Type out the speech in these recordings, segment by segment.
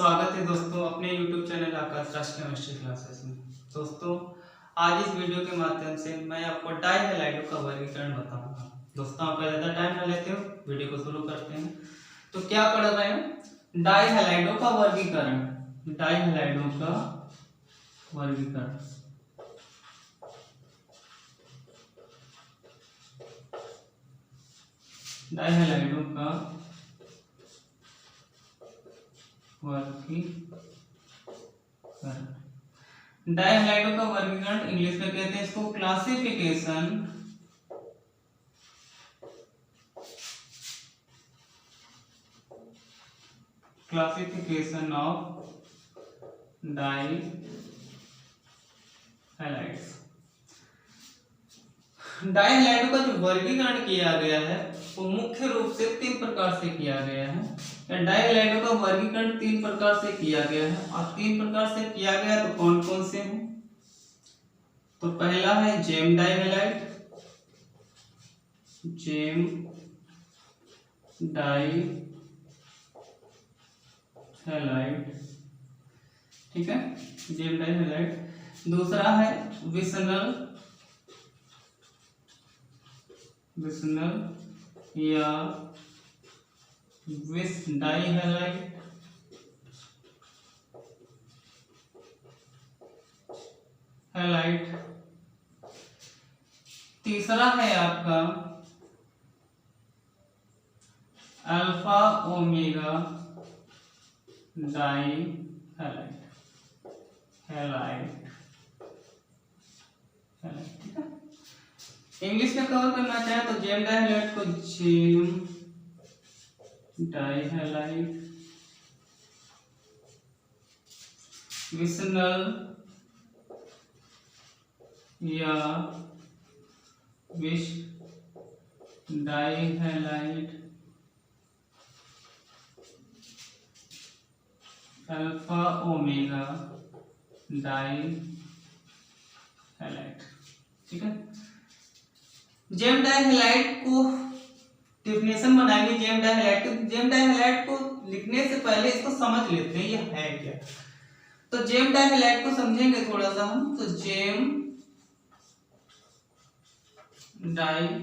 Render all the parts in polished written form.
स्वागत है दोस्तों अपने YouTube चैनल आकाश राष्ट्रीय केमिस्ट्री क्लासेस में। दोस्तों आज इस वीडियो के माध्यम से मैं आपको डाइहैलाइडों का वर्गीकरण बताऊंगा। दोस्तों आप ज़्यादा टाइम न लेते हो, वीडियो को शुरू करते हैं। तो क्या पढ़ रहे हैं? डाइहैलाइडों का वर्गीकरण। डाइहैलाइडों का वर्गीकरण। डाइहैलाइडों का वर्गीकरण। डाइहैलाइडों का वर्गीकरण इंग्लिश में कहते हैं इसको क्लासिफिकेशन ऑफ डाइहैलाइड्स। डाइहैलाइडों का जो वर्गीकरण किया गया है वो मुख्य रूप से तीन प्रकार से किया गया है। डाइहैलाइडों का वर्गीकरण तीन प्रकार से किया गया है और तीन प्रकार से किया गया तो कौन कौन से हैं? तो पहला है जेम डाइहैलाइड। जेम डाइहैलाइड, ठीक है, जेम डाइहैलाइड। दूसरा है विसनल या विस डाइहैलाइड। तीसरा है आपका अल्फा ओमेगा डाइहैलाइड। ठीक है। इंग्लिश में कवर करना चाहे तो जेम डाइहैलाइड को जेम डाइहैलाइड, विसनल या विस डाइहैलाइड, अल्फा ओमेगा डाइहैलाइड। ठीक है। जेम डाइहैलाइड को डेफिनेशन बनाएंगे जेम डाइहैलाइड को। जेम डाइहैलाइड को लिखने से पहले इसको समझ लेते हैं ये है क्या। तो जेम डाइहैलाइड को समझेंगे थोड़ा सा हम। तो जेम डाइहैलाइड,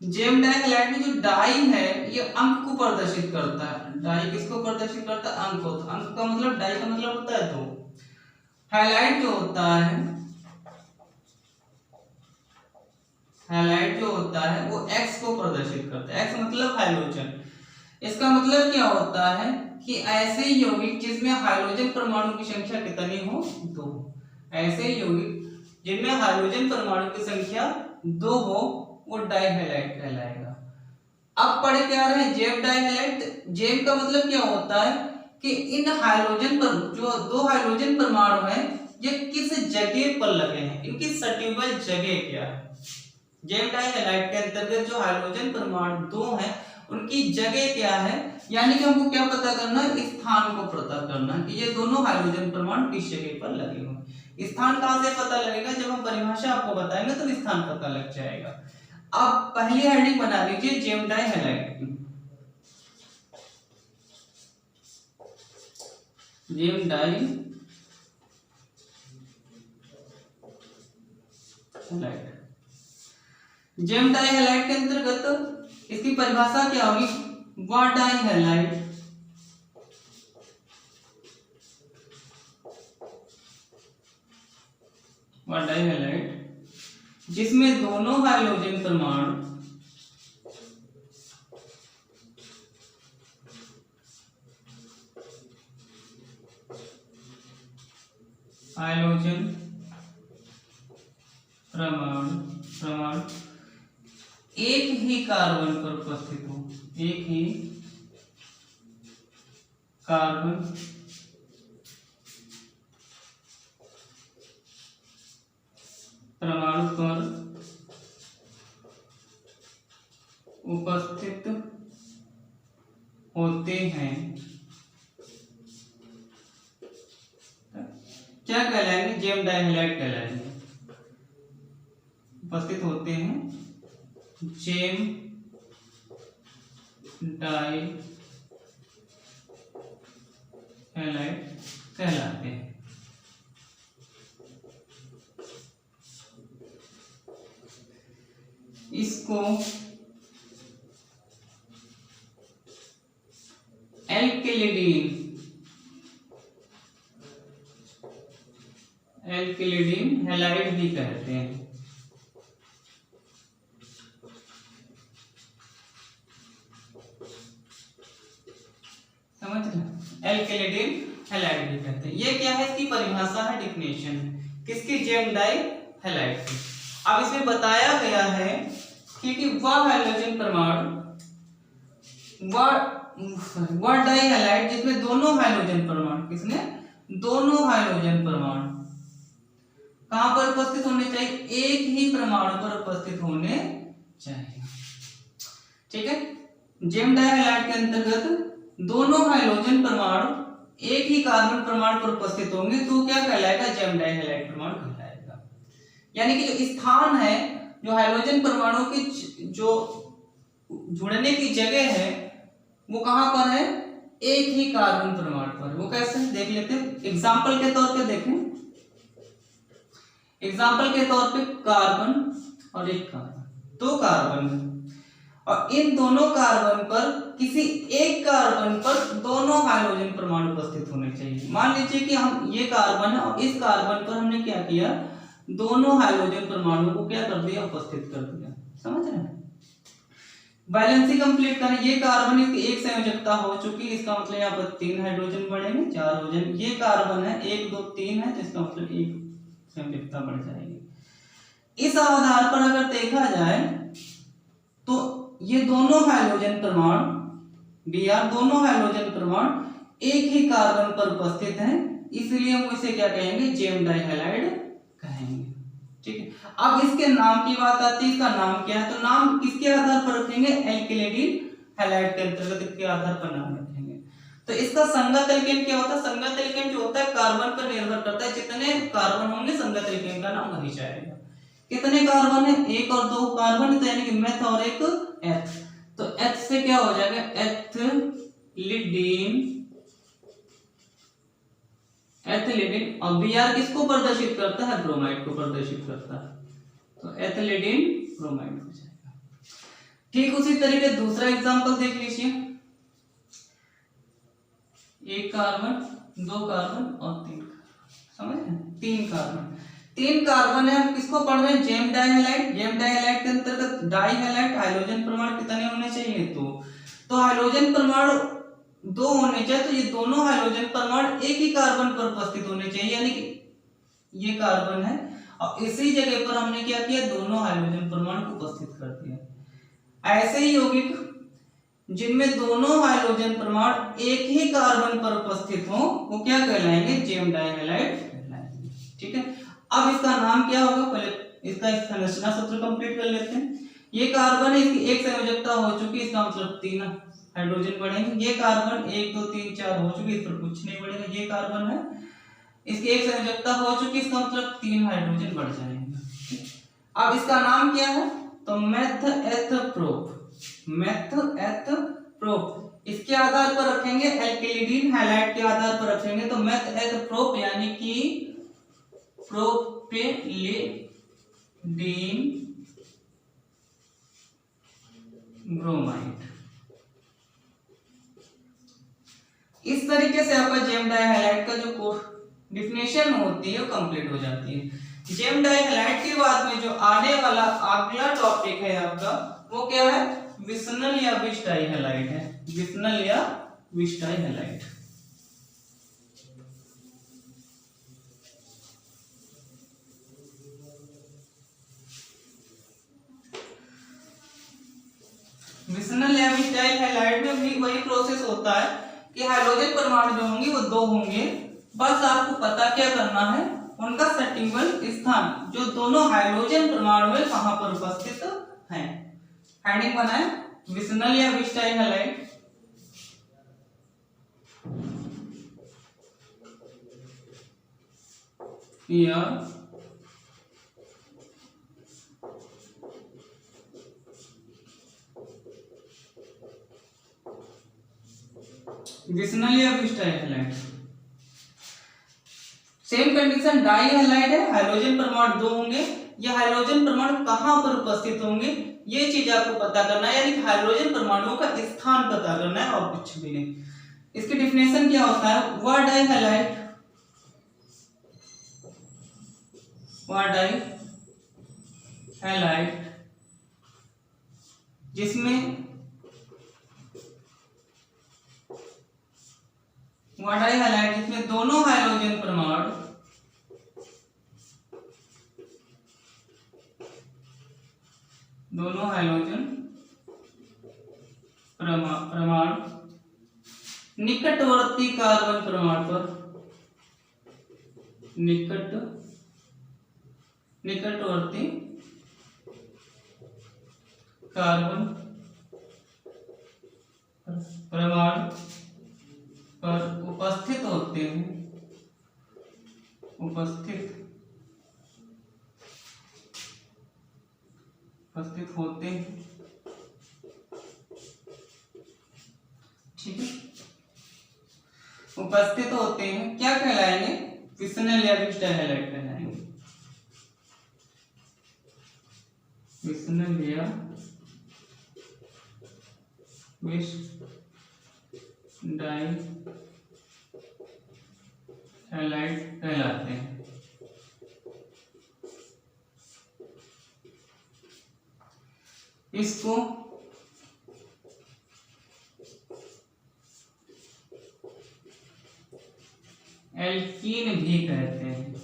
जेम डाइहैलाइड में जो डाई है ये अंक को प्रदर्शित करता है। डाई किसको प्रदर्शित करता है? अंक को। अंक का मतलब, डाई का मतलब होता है तो हैलाइड जो होता है, हैलाइड जो होता है वो एक्स को प्रदर्शित करता है। एक्स मतलब हाइड्रोजन। इसका मतलब क्या होता है कि ऐसे यौगिक जिसमें हाइड्रोजन परमाणु की संख्या कितनी हो? 2। ऐसे यौगिक जिनमें हाइड्रोजन परमाणु की संख्या 2 हो वो डाइहैलाइड कहलाएगा। अब पढ़े क्या रहे हैं? जेम डाइहैलाइड। जेम का मतलब क्या होता है कि इन हाइड्रोजन पर जो 2 हाइड्रोजन परमाणु हैं ये किस जगह पर लगे हैं, इनकी सटीबल जगह क्या है। जेम डाइहैलाइड के अंतर्गत जो हाइड्रोजन परमाणु 2 हैं उनकी जगह क्या है, यानी कि हमको क्या पता करना है? स्थान को पता करना है कि ये दोनों हाइड्रोजन परमाणु किस जगह पर लगे हुए। स्थान कहां से पता लगेगा? जब हम परिभाषा आपको बताएंगे तो स्थान पता लग जाएगा। अब पहली हेडिंग बना लीजिए जेम डाइहैलाइड की। जेम डाइहैलाइड। जेम डाइहैलाइड के अंतर्गत इसकी परिभाषा क्या होगी? वह डाइहैलाइड जिसमें दोनों हाइड्रोजन परमाणु एक ही कार्बन पर उपस्थित हो। एक ही कार्बन परमाणु पर उपस्थित होते हैं क्या कहलाएंगे? जेम डाइहैलाइड कहलाएंगे। उपस्थित होते हैं जेम डाई हैलाइड कहलाते हैं। इसको एल्किलिडीन हैलाइड भी कहते हैं। समझ रहे? एल्किलिडीन हैलाइड भी कहते हैं। ये क्या है, इसकी परिभाषा है, डिफिनेशन है किसकी, जेम डाई हैलाइड की। अब इसमें बताया गया है कि वह हाइड्रोजन परमाणु, वह डाई हैलाइड जिसमें दोनों हाइड्रोजन परमाणु, किसने, दोनों हाइड्रोजन परमाणु कहां पर उपस्थित होने चाहिए, एक ही परमाणु पर उपस्थित होने चाहिए। ठीक है, जेम डाई हैलाइड के अंतर्गत दोनों हाइड्रोजन परमाणु एक ही कार्बन परमाणु पर उपस्थित होंगे तो क्या कहलाएगा, जेम डाई हैलाइड परमाणु कहलाएगा। यानी कि जो स्थान है, जो हाइड्रोजन परमाणु की जो जुड़ने की जगह है वो कहां पर है, एक ही कार्बन परमाणु पर। वो कैसे देख लेते हैं, एग्जाम्पल के तौर पे देखें। एग्जाम्पल के तौर पे कार्बन और एक कार्बन, दो कार्बन है और इन दोनों कार्बन पर किसी एक कार्बन पर दोनों हाइड्रोजन परमाणु उपस्थित होने चाहिए। मान लीजिए कि हम ये कार्बन है और इस कार्बन पर हमने क्या किया, दोनों हाइड्रोजन परमाणु को क्या कर दिया, उपस्थित कर दिया। समझ रहे हैं, बैलेंसी कंप्लीट करें। ये कार्बन इसकी एक संयोजकता हो चुकी, इसका मतलब यहाँ पर 3 हाइड्रोजन बढ़ेंगे, 4 हाइड्रोजन। ये कार्बन है 1 2 3 है, जिसका मतलब एक संयोजकता बढ़ जाएगी। इस आधार पर अगर देखा जाए तो ये दोनों हाइड्रोजन परमाणु Br, दोनों हाइड्रोजन परमाणु एक ही कार्बन पर उपस्थित हैं, इसलिए हम इसे क्या कहेंगे, जेम डाई हैलाइड कहेंगे। ठीक है, अब इसके नाम की बात आती है, इसका नाम क्या है, तो नाम किसके आधार पर रखेंगे, एल्किलिडीन हैलाइड के अंतर्गत इसके आधार पर नाम रखेंगे। तो इसका संगत एल्केन क्या होता है, संगत एल्केन जो होता है कार्बन पर निर्भर करता है, जितने कार्बन होंगे संगत एल्केन का नाम वही जाएगा। कितने कार्बन है, 1 और 2 कार्बन, तो यानी कि मेथ और एक एथ, तो एथ से क्या हो जाएगा, एथिलीडीन। और Br किसको प्रदर्शित करता है, ब्रोमाइड को प्रदर्शित करता है, तो एथिलीडीन ब्रोमाइड हो जाएगा। ठीक उसी तरीके दूसरा एग्जांपल देख लीजिए। एक कार्बन, 2 कार्बन और 3 कार्बन, समझ रहे हैं, 3 कार्बन, 3 कार्बन है, हम किसको पढ़ रहे हैं, gem di halide. Gem di halide के अंतर्गत डाई हैलाइड हाइड्रोजन परमाणु कितने होने चाहिए, तो हाइड्रोजन परमाणु 2 होने चाहिए, तो ये दोनों हाइड्रोजन परमाणु एक ही कार्बन पर उपस्थित होने चाहिए, यानी कि ये कार्बन है और इसी जगह पर हमने क्या किया, दोनों हाइड्रोजन परमाणु को उपस्थित कर दिया। ऐसे ही यौगिक जिनमें दोनों हाइड्रोजन परमाणु एक ही कार्बन पर उपस्थित हो वो क्या कहलाएंगे, जेम डाई हैलाइड कहलाएंगे। ठीक है, अब इसका नाम क्या होगा, पहले इसका संरचना सूत्र कंप्लीट कर लेते हैं। ये कार्बन है, इसकी एक संयोजकता हो चुकी, इसका मतलब 3 हाइड्रोजन बढ़ेंगे। ये कार्बन 1 2 3 4 हो चुकी, इस पर कुछ नहीं बढ़ेगा। ये कार्बन है, इसकी एक संयोजकता हो चुकी, इसका मतलब 3 हाइड्रोजन बढ़ जाएंगे। अब इसका नाम क्या है, तो मेथ एथ प्रोप, मेथ एथ प्रोप। इसके आधार पर रखेंगे, एल्किलिडीन हैलाइड के आधार पर रखेंगे, तो मेथ एथ प्रोप यानी कि प्रोपेलिडीन ब्रोमाइड। इस तरीके से आपका जेम डाई हैलाइड का जो डिफिनेशन होती है वो कंप्लीट हो जाती है। जेम डाई हैलाइड के बाद में जो आने वाला अगला टॉपिक है आपका वो क्या है, विसनल या विश डाई हैलाइड है, विसनल या विश डाई हैलाइड। विसनल या विश डाई हैलाइड में भी वही प्रोसेस होता है कि हाइड्रोजन परमाणु जो होंगे वो 2 होंगे, बस आपको पता क्या करना है, उनका सटीवल स्थान जो दोनों हाइड्रोजन परमाणु है कहां पर उपस्थित हैं। हेडिंग बनाए, विसनल या विश डाई हैलाइड, या विसनल या vic di halide. Same condition, di halide है, हाइड्रोजन परमाणु 2 होंगे। ये हाइड्रोजन परमाणु कहां पर उपस्थित होंगे ये चीज आपको पता करना है, यानी हाइड्रोजन परमाणुओं का स्थान पता करना है और कुछ भी नहीं। इसकी डिफिनेशन क्या होता है, वा डाई हैलाइड, वा डाई हैलाइड जिसमें वा डाई हैलाइड जिसमें दोनों हाइड्रोजन परमाणु परमाणु निकटवर्ती कार्बन परमाणु पर निकटवर्ती कार्बन परमाणु पर उपस्थित होते हैं, उपस्थित होते हैं। ठीक है, उपस्थित होते हैं क्या कहलाएंगे, विसनल या विस डाई हैलाइड कहलाएंगे। विसनल या विस डाई हैलाइड कहलाते हैं। इसको एल्कीन भी कहते हैं,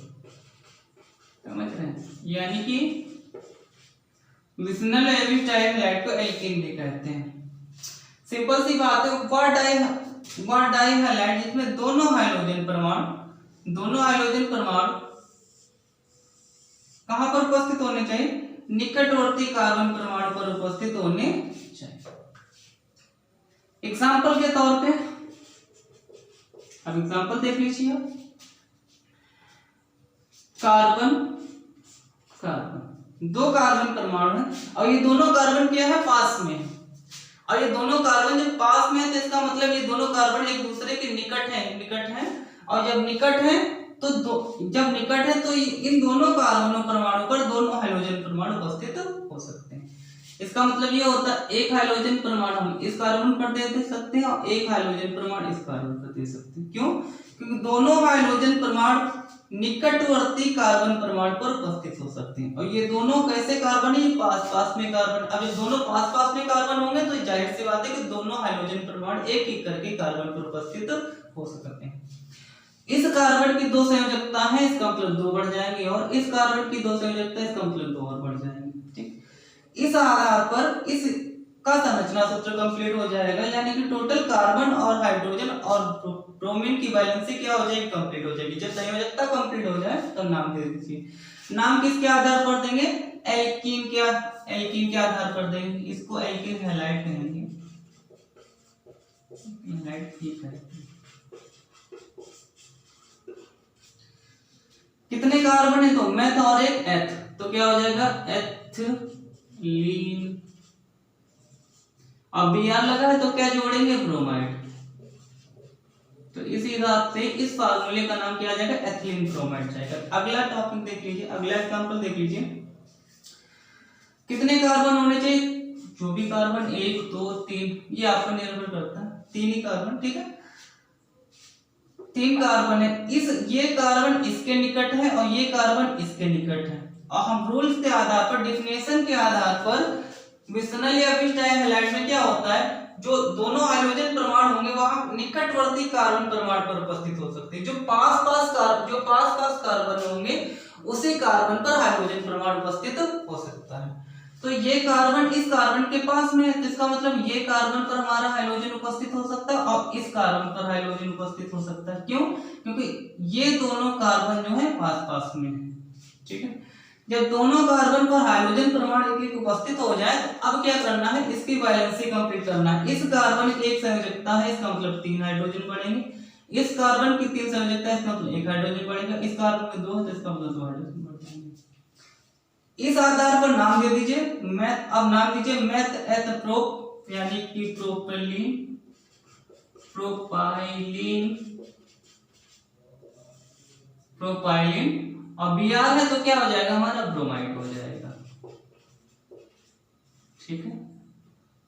समझ रहे हैं, यानी कि विसनल या विस डाई हैलाइड को एल्कीन भी कहते हैं। सिंपल सी बात है, वा डाई हैलाइड जिसमें दोनों हाइड्रोजन परमाणु कहां पर उपस्थित होने चाहिए, निकटवर्ती कार्बन परमाणु पर उपस्थित होने चाहिए। एग्जाम्पल के तौर पे अब एग्जाम्पल देख लीजिए, कार्बन दो कार्बन परमाणु है और ये दोनों कार्बन क्या है, पास में है। और ये दोनों कार्बन जब पास में है तो इसका मतलब ये दोनों कार्बन एक दूसरे के निकट हैं और जब निकट है तो इन दोनों कार्बनों परमाणु पर दोनों हाइड्रोजन परमाणु उपस्थित हो सकते हैं। इसका मतलब ये होता है एक हाइड्रोजन परमाणु हम इस कार्बन पर दे सकते हैं और एक हाइड्रोजन परमाणु इस कार्बन पर दे सकते हैं। क्यों? क्योंकि दोनों हाइड्रोजन परमाणु निकटवर्ती कार्बन परमाणु पर उपस्थित हो सकते हैं। और ये दोनों कैसे कार्बन है, ये पास में कार्बन। अब ये दोनों पास में कार्बन होंगे तो जाहिर सी बात है कि दोनों हाइड्रोजन परमाणु एक एक करके कार्बन पर उपस्थित हो सकते हैं। इस कार्बन की 2 संयोजकता है, इसका मतलब 2 बढ़ जाएंगे, और इस कार्बन की 2 संयोजकता है, इसका मतलब 2 और बढ़ जाएंगे। ठीक, इस आधार पर इस का संरचना सूत्र कंप्लीट हो जाएगा, यानी कि टोटल कार्बन और हाइड्रोजन और ब्रोमीन की वैलेंसी क्या हो जाएगी, कंप्लीट हो जाएगी। जब संयोजकता कंप्लीट हो जाए तब नाम दे दीजिए। नाम किसके आधार पर देंगे, एल्कीन के आधार पर देंगे। इसको एल्कीन हैलाइड कहेंगे, हैलाइड ठीक है। कितने कार्बन है, तो मेथ और एक एथ, तो क्या हो जाएगा एथिलीन। अब Br लगा है तो क्या जोड़ेंगे, ब्रोमाइड। तो इसी हिसाब से इस फार्मूले का नाम क्या आ जाएगा, एथिलीन ब्रोमाइड जाएगा। अगला टॉपिक देख लीजिए, अगला एग्जांपल देख लीजिए। कितने कार्बन होने चाहिए, जो भी कार्बन 1 2 3 ये आप पर निर्भर करता है, 3 ही कार्बन। ठीक है, 3 कार्बन है, ये कार्बन इसके निकट है और ये कार्बन इसके निकट है। और हम रूल्स के आधार पर, डेफिनेशन के आधार पर विसनल या विस डाई हैलाइड में क्या होता है, जो दोनों हाइड्रोजन परमाणु होंगे वहां निकटवर्ती कार्बन परमाणु पर उपस्थित हो सकते हैं। जो पास कार्बन होंगे उसी कार्बन पर हाइड्रोजन परमाणु उपस्थित हो सकता है। तो ये कार्बन इस कार्बन के पास में है, तो इसका मतलब ये कार्बन पर हमारा हाइड्रोजन उपस्थित हो सकता है और इस कार्बन पर हाइड्रोजन उपस्थित हो सकता है। क्यों? क्योंकि ये दोनों कार्बन जो है पास में है। ठीक है, जब दोनों कार्बन पर हाइड्रोजन परमाणु एक उपस्थित हो जाए तो अब क्या करना है, इसकी वैलेंसी कंप्लीट करना है। इस कार्बन की 1 संयोजकता है, इसका मतलब 3 हाइड्रोजन बढ़ेंगे। इस कार्बन की 3 संयोजकता है, इसका मतलब 1 हाइड्रोजन बढ़ेगा। इस कार्बन में 2 है तो इसका मतलब 2 हाइड्रोजन बढ़ जाएंगे। इस आधार पर नाम दे दीजिए, अब नाम दीजिए मेथ एथ प्रोप, यानी कि प्रोपेलिन प्रोपाइलिन और Br है तो क्या हो जाएगा हमारा ब्रोमाइड हो जाएगा। ठीक है,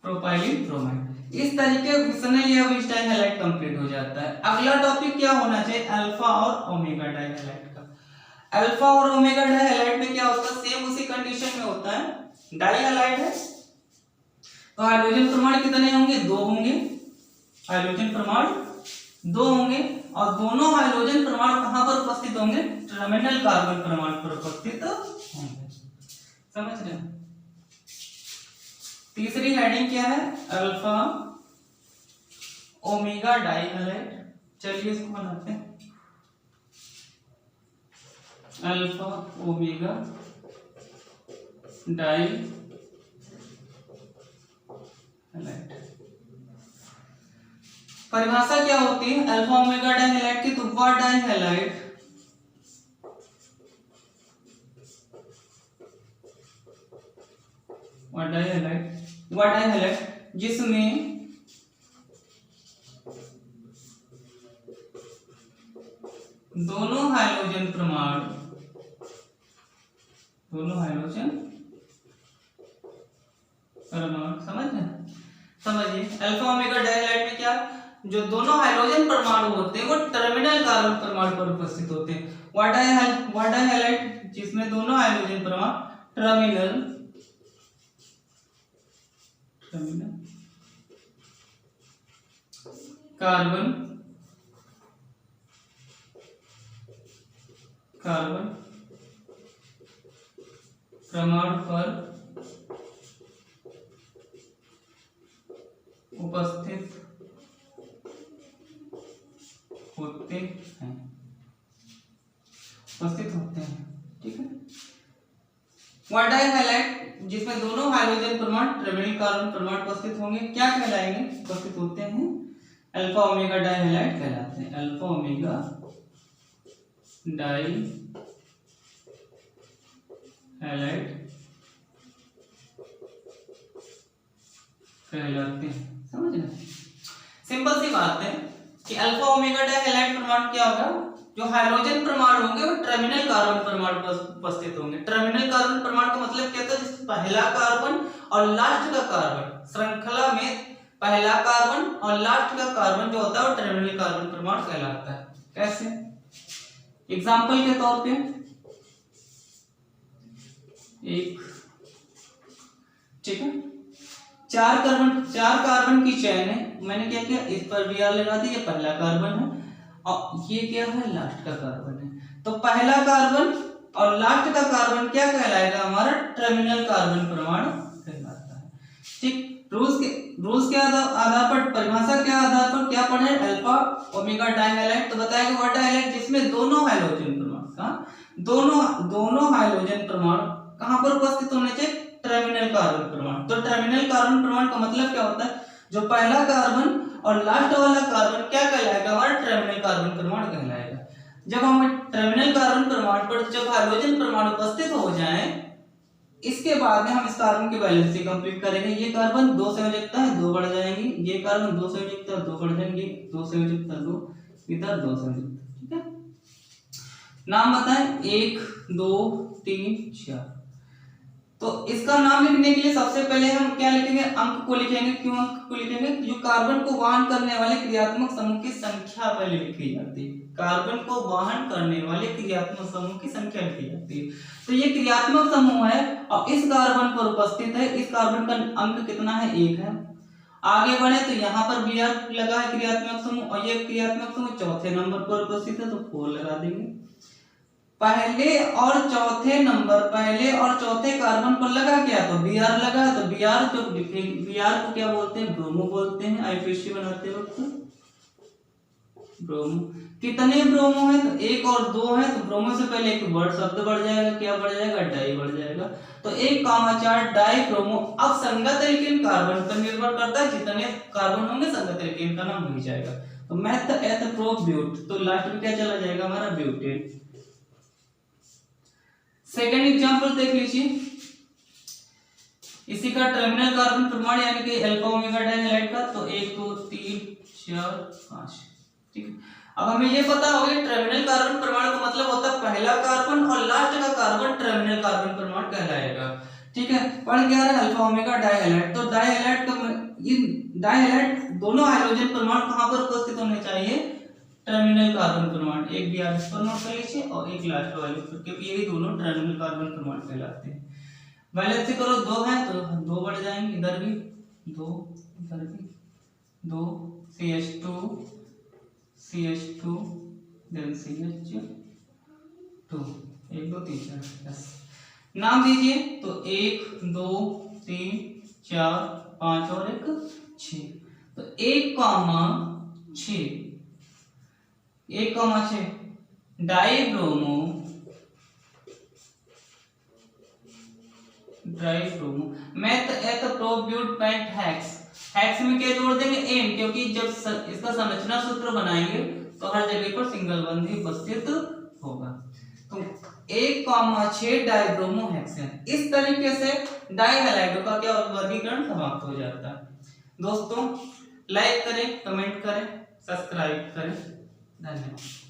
प्रोपाइलिन ब्रोमाइड। इस तरीके विशनल या विस्टाइल हैलाइड कंप्लीट हो जाता है। अगला टॉपिक क्या होना चाहिए, अल्फा और ओमेगा डाइहैलाइड का। अल्फा और ओमेगा डाइहैलाइड में क्या होता है, सेम उसी कंडीशन में होता है। डाइहैलाइड है तो हाइड्रोजन परमाणु कितने होंगे, 2 होंगे। हाइड्रोजन परमाणु 2 होंगे और दोनों हाइड्रोजन परमाणु कहां पर उपस्थित होंगे, टर्मिनल कार्बन परमाणु पर उपस्थित होंगे। समझ रहे हैं। तीसरी हेडिंग क्या है, अल्फा ओमेगा डाइहैलाइड। चलिए इसको बनाते हैं। Alpha omega dihalide. परिभाषा क्या होती है अल्फा ओमेगा डाइहैलाइड की, तो वह डाइहैलाइड जिसमें दोनों हाइड्रोजन परमाणु समझिए अल्फा ओमेगा डाइहैलाइड में क्या, जो दोनों हाइड्रोजन परमाणु होते हैं वो टर्मिनल कार्बन परमाणु पर उपस्थित होते हैं। व्हाट डाइहैलाइड जिसमें दोनों हाइड्रोजन परमाणु टर्मिनल कार्बन परमाणु पर उपस्थित होते हैं। ठीक है, व्हाट डाइहैलाइड जिसमें दोनों हाइड्रोजन परमाणु टर्मिनल कार्बन परमाणु उपस्थित होंगे क्या कहलाएंगे, उपस्थित होते हैं, अल्फा ओमेगा डाइहैलाइड कहलाते हैं। अल्फा ओमेगा डाइहैलाइड कहलाते हैं। समझ रहे, सिंपल सी बात है कि अल्फा ओमेगा डाइहैलाइड परमाणु क्या होगा, जो हाइड्रोजन परमाणु होंगे वो टर्मिनल कार्बन परमाणु पर उपस्थित होंगे। टर्मिनल कार्बन परमाणु का मतलब क्या होता है, पहला कार्बन और लास्ट का कार्बन, श्रृंखला में पहला कार्बन और लास्ट का कार्बन जो होता है वो टर्मिनल कार्बन परमाणु कहलाता है। कैसे, एग्जाम्पल के तौर पे एक, ठीक है, 4 कार्बन की चेन है, मैंने क्या किया, इस पर Br लगा दी, ये पहला कार्बन है और ये क्या है, लास्ट का कार्बन है। तो पहला कार्बन और लास्ट का कार्बन क्या कहलाएगा, हमारा टर्मिनल कार्बन परमाणु कहलाता है। ठीक, रूल्स के आधार पर, परिभाषा के आधार पर क्या पढ़े, अल्फा ओमेगा डाइहैलाइड। तो बताया कि वह डाइहैलाइड जिसमें दोनों हाइड्रोजन परमाणु कहां पर उपस्थित होने चाहिए, टर्मिनल कार्बन परमाणु। तो टर्मिनल कार्बन परमाणु का मतलब क्या होता है, जो पहला कार्बन और लास्ट वाला कार्बन क्या कहलाएगा, हमारा टर्मिनल कार्बन परमाणु कहलाएगा। जब हम टर्मिनल कार्बन परमाणु पर जब हाइड्रोजन परमाणु उपस्थित हो जाएं, इसके बाद में हम इस कार्बन की वैलेंसी कंप्लीट करेंगे। ये कार्बन 2 संयोजकता है, 2 बढ़ जाएंगी, ये कार्बन 2 संयोजकता 2 बढ़ जाएंगे, 2 संयोजकता 2, इधर 2 संयोजकता। ठीक है, नाम बताएं, 1 2 3 4। तो इसका नाम लिखने के लिए सबसे पहले हम क्या लिखेंगे, अंक को लिखेंगे। क्यों अंक को लिखेंगे, जो कार्बन को वहन करने वाले क्रियात्मक समूह की संख्या पहले लिखी जाती है। कार्बन को वहन करने वाले क्रियात्मक समूह की संख्या लिखी जाती है। तो ये क्रियात्मक समूह है और इस कार्बन पर उपस्थित है। इस कार्बन का अंक कितना है, 1 है। आगे बढ़े तो यहाँ पर Br लगा है क्रियात्मक समूह और ये क्रियात्मक समूह चौथे नंबर पर उपस्थित है, तो 4 लगा देंगे। पहले और चौथे कार्बन पर लगा क्या, तो Br लगा, तो Br को क्या बोलते हैं, ब्रोमो बोलते हैं। आईपीसी बनाते वक्त ब्रोमो। कितने ब्रोमो है, तो 1 और 2 है, तो ब्रोमो से पहले एक वर्ड शब्द बढ़ जाएगा, क्या बढ़ जाएगा, डाई बढ़ जाएगा। तो 1,4 डाई ब्रोमो। अब संगत एल्केन कार्बन पर निर्भर करता है, जितने कार्बन होंगे संगत एल्केन का नाम वही जाएगा। तो मेथ एथ प्रो ब्यूट, तो लास्ट में क्या चला जाएगा, हमारा ब्यूटेन। सेकेंड एग्जांपल देख लीजिए, इसी का टर्मिनल कार्बन परमाणु यानी कि अल्फा ओमेगा डाइहैलाइड का। तो 1 2 3 4 5। ठीक है, अब हमें ये पता हो गया टर्मिनल कार्बन परमाणु का मतलब होता है पहला कार्बन और लास्ट का कार्बन टर्मिनल कार्बन परमाणु कहलाएगा। ठीक है, पढ़ क्या है अल्फा ओमेगा डाइहैलाइड। तो डाइहैलाइड का ये डाइहैलाइड दोनों हाइड्रोजन परमाणु कहां पर उपस्थित होने चाहिए? टर्मिनल कार्बन परमाणु, एक भी आर पर नोट कर लीजिए और एक लास्ट वाले पर, क्योंकि ये दोनों टर्मिनल कार्बन परमाणु कहलाते हैं। वैलेंस से करो 2 है तो 2 बढ़ जाएंगे, इधर भी 2, इधर भी 2, CH2 CH2 देन CH2 1 2 3 4 बस। नाम दीजिए तो 1 2 3 4 5 और 1 6। तो 1,6 डाइब्रोमो मैथ एथोप्रोब्यूटेंट हेक्स। हेक्स में क्या जोड़ देंगे? एम, क्योंकि जब इसका संरचना सूत्र बनाएंगे तो हर जगह पर सिंगल बंद ही उपस्थित होगा। तो 1,6 डाइब्रोमो हेक्सेन। इस तरीके से डाइहैलाइडों का क्या वर्गीकरण समाप्त हो जाता है। दोस्तों लाइक करें, कमेंट करें, सब्सक्राइब करें। धन्यवाद।